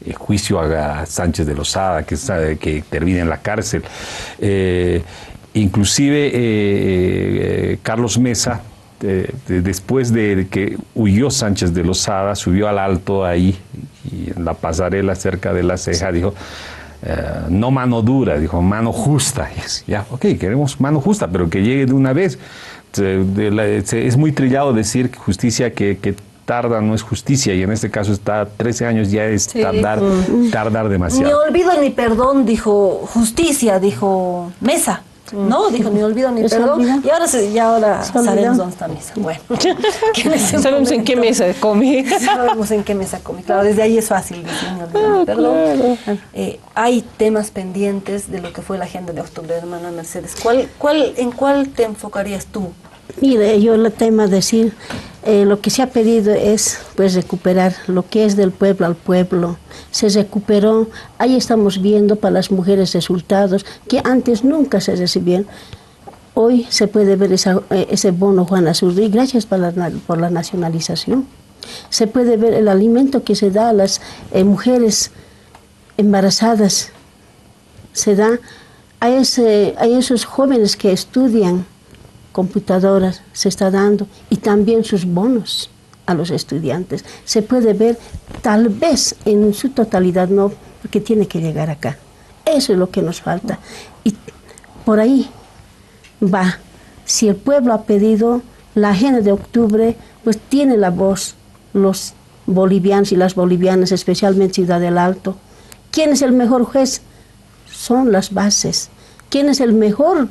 El juicio a Sánchez de Lozada, que termina en la cárcel. Inclusive Carlos Mesa, después de que huyó Sánchez de Lozada, subió al alto ahí, y en la pasarela cerca de la ceja, dijo, no mano dura, dijo mano justa. Ya, ok, queremos mano justa, pero que llegue de una vez. Es muy trillado decir que justicia que tarda no es justicia, y en este caso está 13 años, ya es tardar demasiado. Ni olvido ni perdón, dijo justicia, dijo Mesa. No, dijo ni olvido ni perdón. Y ahora sabemos dónde está Mesa. Bueno, sabemos en qué mesa come. Sabemos en qué mesa come. Claro, desde ahí es fácil decir ni olvido ni perdón. Hay temas pendientes de lo que fue la agenda de octubre, hermana Mercedes. ¿En cuál te enfocarías tú? Mire, yo el tema decir, lo que se ha pedido es pues recuperar lo que es del pueblo al pueblo. Se recuperó, ahí estamos viendo para las mujeres resultados que antes nunca se recibían. Hoy se puede ver ese bono Juana Azurduy, gracias por la nacionalización. Se puede ver el alimento que se da a las mujeres embarazadas. Se da a esos jóvenes que estudian computadoras, se está dando, y también sus bonos a los estudiantes. Se puede ver, tal vez en su totalidad no, porque tiene que llegar acá. Eso es lo que nos falta. Y por ahí va. Si el pueblo ha pedido la agenda de octubre, pues tiene la voz los bolivianos y las bolivianas, especialmente Ciudad del Alto. ¿Quién es el mejor juez? Son las bases. ¿Quién es el mejor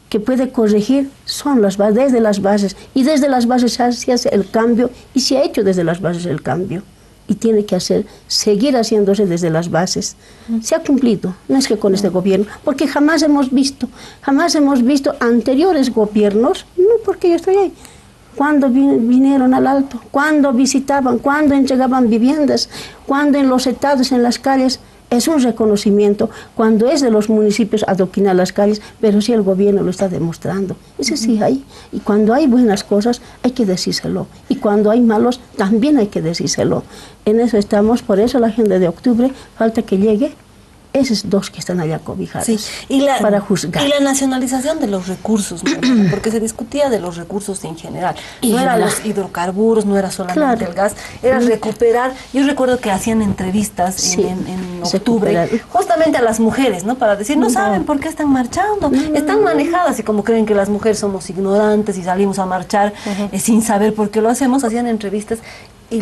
que puede corregir? Son las bases, desde las bases. Y desde las bases se hace el cambio, y se ha hecho desde las bases el cambio. Y tiene que seguir haciéndose desde las bases. Se ha cumplido, no es que con este gobierno, porque jamás hemos visto anteriores gobiernos, no porque yo estoy ahí, cuando vinieron al Alto, cuando visitaban, cuando entregaban viviendas, cuando en los estados, en las calles, es un reconocimiento cuando es de los municipios adoquinar las calles, pero sí el gobierno lo está demostrando. Ese sí hay. Y cuando hay buenas cosas hay que decírselo. Y cuando hay malos también hay que decírselo. En eso estamos, por eso la agenda de octubre falta que llegue. Esos dos que están allá cobijados, sí. Para juzgar. Y la nacionalización de los recursos, ¿no? Porque se discutía de los recursos en general. No eran los hidrocarburos, no era solamente el gas, era recuperar. Yo recuerdo que hacían entrevistas en octubre, justamente a las mujeres, ¿no? Para decir, no saben por qué están marchando, están manejadas, y como creen que las mujeres somos ignorantes y salimos a marchar sin saber por qué lo hacemos, hacían entrevistas. Y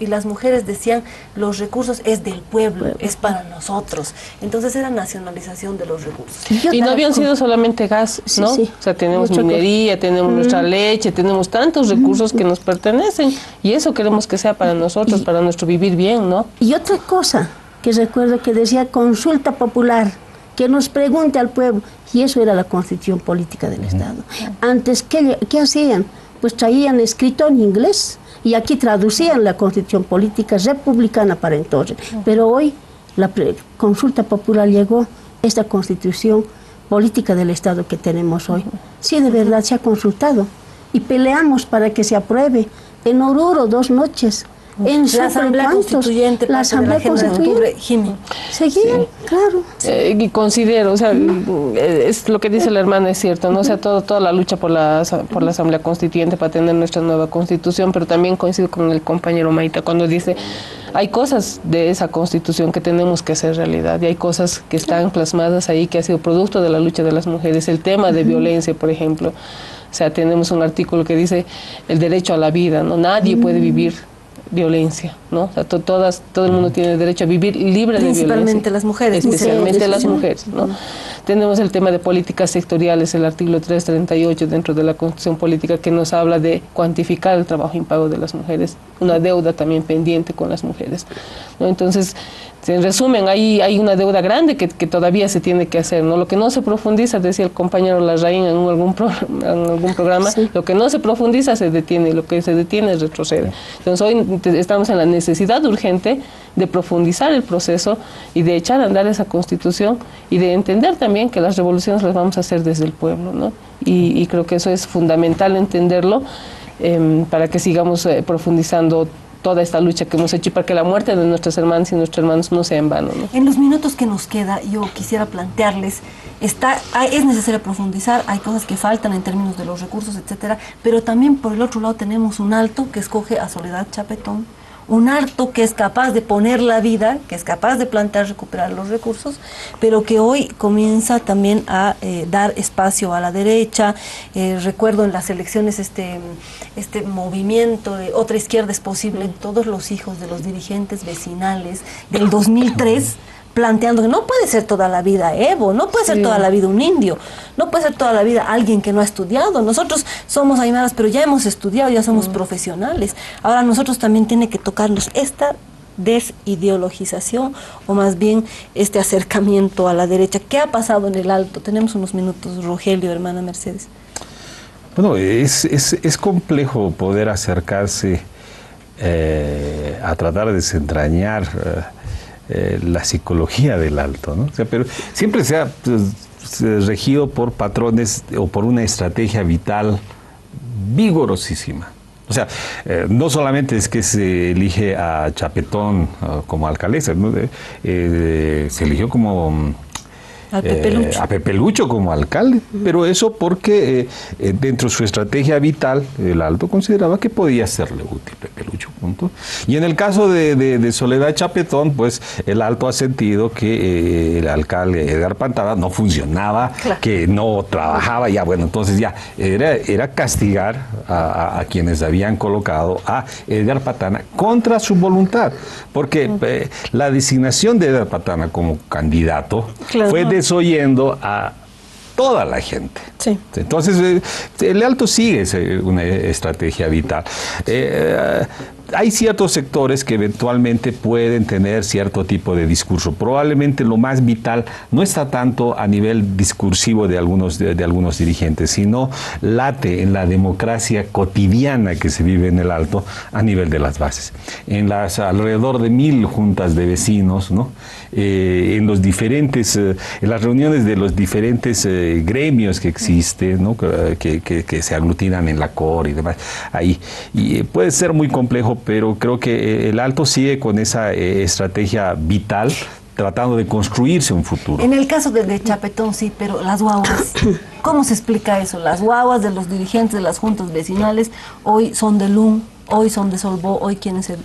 las mujeres decían, los recursos es del pueblo, es para nosotros. Entonces era nacionalización de los recursos. Y no habían sido solamente gas, ¿no? O sea, tenemos minería, tenemos nuestra leche, tenemos tantos recursos que nos pertenecen. Y eso queremos que sea para nosotros, para nuestro vivir bien, ¿no? Y otra cosa que recuerdo que decía consulta popular, que nos pregunte al pueblo. Y eso era la constitución política del Estado. Antes, ¿qué hacían? Pues traían escrito en inglés. Y aquí traducían la constitución política republicana para entonces. Pero hoy la consulta popular llegó, esta constitución política del Estado que tenemos hoy. Sí, de verdad se ha consultado. Y peleamos para que se apruebe. En Oruro, 2 noches. En la Asamblea Constituyente, la Asamblea Constituyente. Seguían, claro. Y considero, o sea, es lo que dice la hermana, es cierto, ¿no? O sea, toda la lucha por la Asamblea Constituyente para tener nuestra nueva Constitución, pero también coincido con el compañero Maita cuando dice, hay cosas de esa Constitución que tenemos que hacer realidad, y hay cosas que están plasmadas ahí que ha sido producto de la lucha de las mujeres. El tema de violencia, por ejemplo, o sea, tenemos un artículo que dice el derecho a la vida, ¿no? Nadie puede vivir violencia, ¿no? O sea, todo el mundo tiene derecho a vivir libre de violencia. Principalmente las mujeres. Especialmente las mujeres, ¿no? Tenemos el tema de políticas sectoriales, el artículo 338 dentro de la Constitución Política, que nos habla de cuantificar el trabajo impago de las mujeres, una deuda también pendiente con las mujeres, ¿no? Entonces, en resumen, hay una deuda grande que todavía se tiene que hacer, ¿no? Lo que no se profundiza, decía el compañero Larraín en algún programa, lo que no se profundiza se detiene, lo que se detiene retrocede. Entonces hoy estamos en la necesidad urgente de profundizar el proceso y de echar a andar esa Constitución y de entender también que las revoluciones las vamos a hacer desde el pueblo, ¿no? Y creo que eso es fundamental entenderlo para que sigamos profundizando toda esta lucha que hemos hecho y para que la muerte de nuestras hermanas y nuestros hermanos no sea en vano, ¿no? En los minutos que nos queda, yo quisiera plantearles, es necesario profundizar, hay cosas que faltan en términos de los recursos, etcétera, pero también por el otro lado tenemos un alto que escoge a Soledad Chapetón, un alto que es capaz de poner la vida, que es capaz de plantear recuperar los recursos, pero que hoy comienza también a dar espacio a la derecha. Recuerdo en las elecciones este movimiento de Otra Izquierda es Posible, todos los hijos de los dirigentes vecinales del 2003, planteando que no puede ser toda la vida Evo, no puede ser toda la vida un indio, no puede ser toda la vida alguien que no ha estudiado. Nosotros somos aymaras, pero ya hemos estudiado, ya somos profesionales. Ahora nosotros también tiene que tocarnos esta desideologización, o más bien este acercamiento a la derecha. ¿Qué ha pasado en el Alto? Tenemos unos minutos, Rogelio, hermana Mercedes. Bueno, es complejo poder acercarse a tratar de desentrañar la psicología del Alto, ¿no? O sea, pero siempre se ha regido por patrones o por una estrategia vital vigorosísima. O sea, no solamente es que se elige a Chapetón como alcaldesa, ¿no? Se eligió como a Pepe Lucho como alcalde, pero eso porque dentro de su estrategia vital el Alto consideraba que podía serle útil Pepe Lucho, punto. Y en el caso de Soledad Chapetón, pues el Alto ha sentido que el alcalde Edgar Pantana no funcionaba, que no trabajaba, ya bueno, entonces ya era castigar a quienes habían colocado a Edgar Pantana contra su voluntad, porque la designación de Edgar Pantana como candidato fue desoyendo a toda la gente. Sí. Entonces, el Alto sigue una estrategia vital. hay ciertos sectores que eventualmente pueden tener cierto tipo de discurso. Probablemente lo más vital no está tanto a nivel discursivo de algunos dirigentes, sino late en la democracia cotidiana que se vive en el Alto a nivel de las bases. En las alrededor de 1000 juntas de vecinos, ¿no? En las reuniones de los diferentes gremios que existen, ¿no? que se aglutinan en la COR y demás, ahí. Y puede ser muy complejo, pero creo que el Alto sigue con esa estrategia vital, tratando de construirse un futuro. En el caso de Chapetón sí, pero las guaguas, ¿cómo se explica eso? Las guaguas de los dirigentes de las juntas vecinales hoy son de LUN, hoy son de Solvó, hoy quién es el...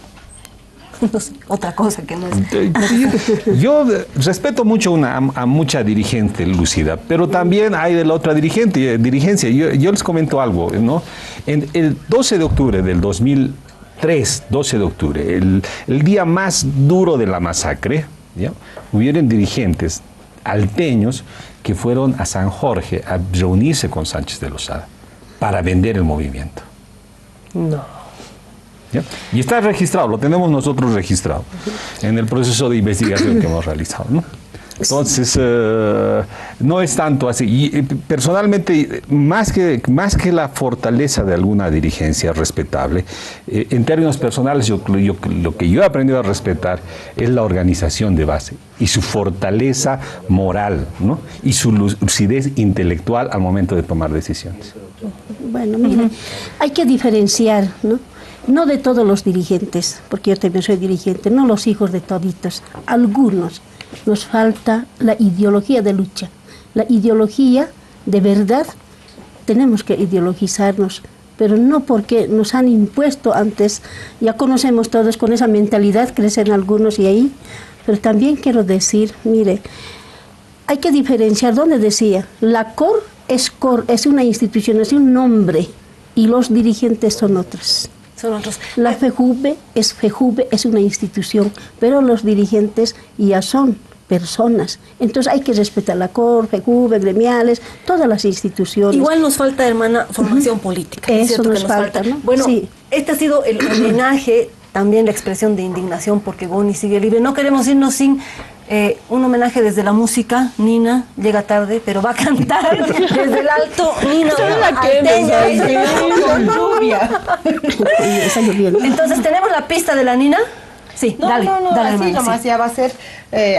No sé, otra cosa que no es... Yo respeto mucho a mucha dirigente lúcida, pero también hay de la otra dirigencia. Yo les comento algo, ¿no? En el 12 de octubre del 2003, 12 de octubre, el día más duro de la masacre, ¿ya? Hubieron dirigentes alteños que fueron a San Jorge a reunirse con Sánchez de Lozada para vender el movimiento. No. ¿Ya? Y está registrado, lo tenemos nosotros registrado en el proceso de investigación que hemos realizado, ¿no? Entonces, no es tanto así. Y personalmente, más que la fortaleza de alguna dirigencia respetable, en términos personales, lo que yo he aprendido a respetar es la organización de base y su fortaleza moral, ¿no? Y su lucidez intelectual al momento de tomar decisiones. Bueno, mire, hay que diferenciar, ¿no? No de todos los dirigentes, porque yo también soy dirigente, no los hijos de toditos, algunos. Nos falta la ideología de lucha, la ideología de verdad. Tenemos que ideologizarnos, pero no porque nos han impuesto antes, ya conocemos todos con esa mentalidad, crecen algunos y ahí, pero también quiero decir, mire, hay que diferenciar, donde decía, la COR es una institución, es un nombre, y los dirigentes son otros. La FEJUVE es una institución, pero los dirigentes ya son personas. Entonces hay que respetar la COR, FEJUVE, gremiales, todas las instituciones. Igual nos falta, hermana, formación política. Eso nos falta, ¿no? Bueno, sí. Este ha sido el homenaje, también la expresión de indignación porque Goni sigue libre. No queremos irnos sin un homenaje desde la música. Nina llega tarde, pero va a cantar desde el Alto. Nina, con lluvia. Entonces, ¿tenemos la pista de la Nina? Sí, no, dale, no, dale, así hermana, nomás sí. ya va a ser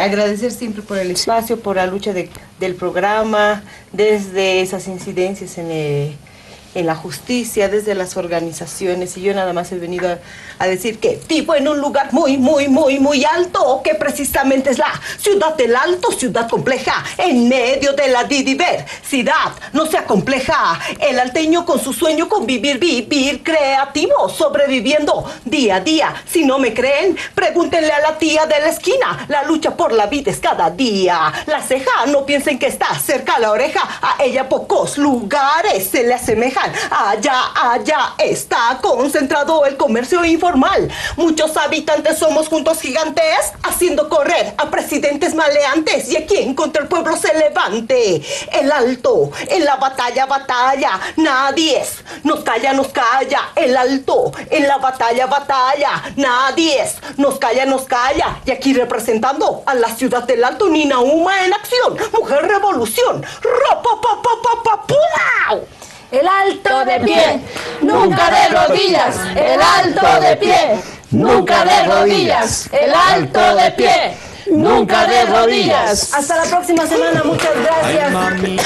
agradecer siempre por el espacio, por la lucha del programa, desde esas incidencias en la justicia, desde las organizaciones, y yo nada más he venido a decir que vivo en un lugar muy, muy, muy, muy alto, que precisamente es la ciudad del Alto, ciudad compleja, en medio de la diversidad, no sea compleja, el alteño con su sueño con vivir creativo, sobreviviendo día a día. Si no me creen, pregúntenle a la tía de la esquina, la lucha por la vida es cada día, la ceja, no piensen que está cerca la oreja, a ella pocos lugares se le asemejan. Allá está concentrado el comercio informal. Muchos habitantes somos juntos gigantes, haciendo correr a presidentes maleantes y a quien contra el pueblo se levante. El Alto, en la batalla, nadie nos calla. El Alto, en la batalla, nadie nos calla. Y aquí representando a la ciudad del Alto, Nina Uma en acción, mujer revolución. ¡Pum! El Alto de pie, nunca de rodillas. El Alto de pie, nunca de rodillas. El Alto de pie, nunca de rodillas. Hasta la próxima semana, muchas gracias. Ay, mami,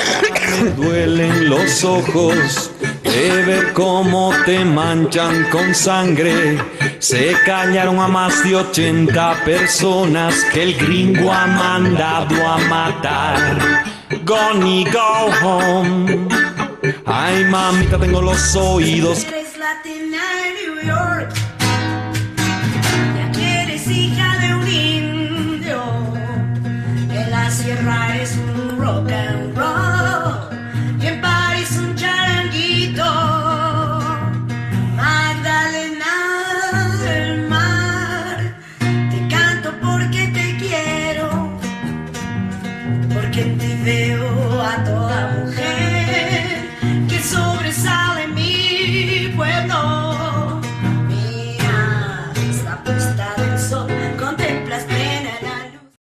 me duelen los ojos de ver cómo te manchan con sangre. Se callaron a más de 80 personas que el gringo ha mandado a matar. Goni, go home. Ay, mamita, tengo los oídos. Eres latina en New York, ya que eres hija de un indio. En la sierra eres un rock and roll, y en París un charanguito. Magdalena del mar, te canto porque te quiero, porque en ti veo a toda mujer que sobresale mi pueblo. Mi la puesta de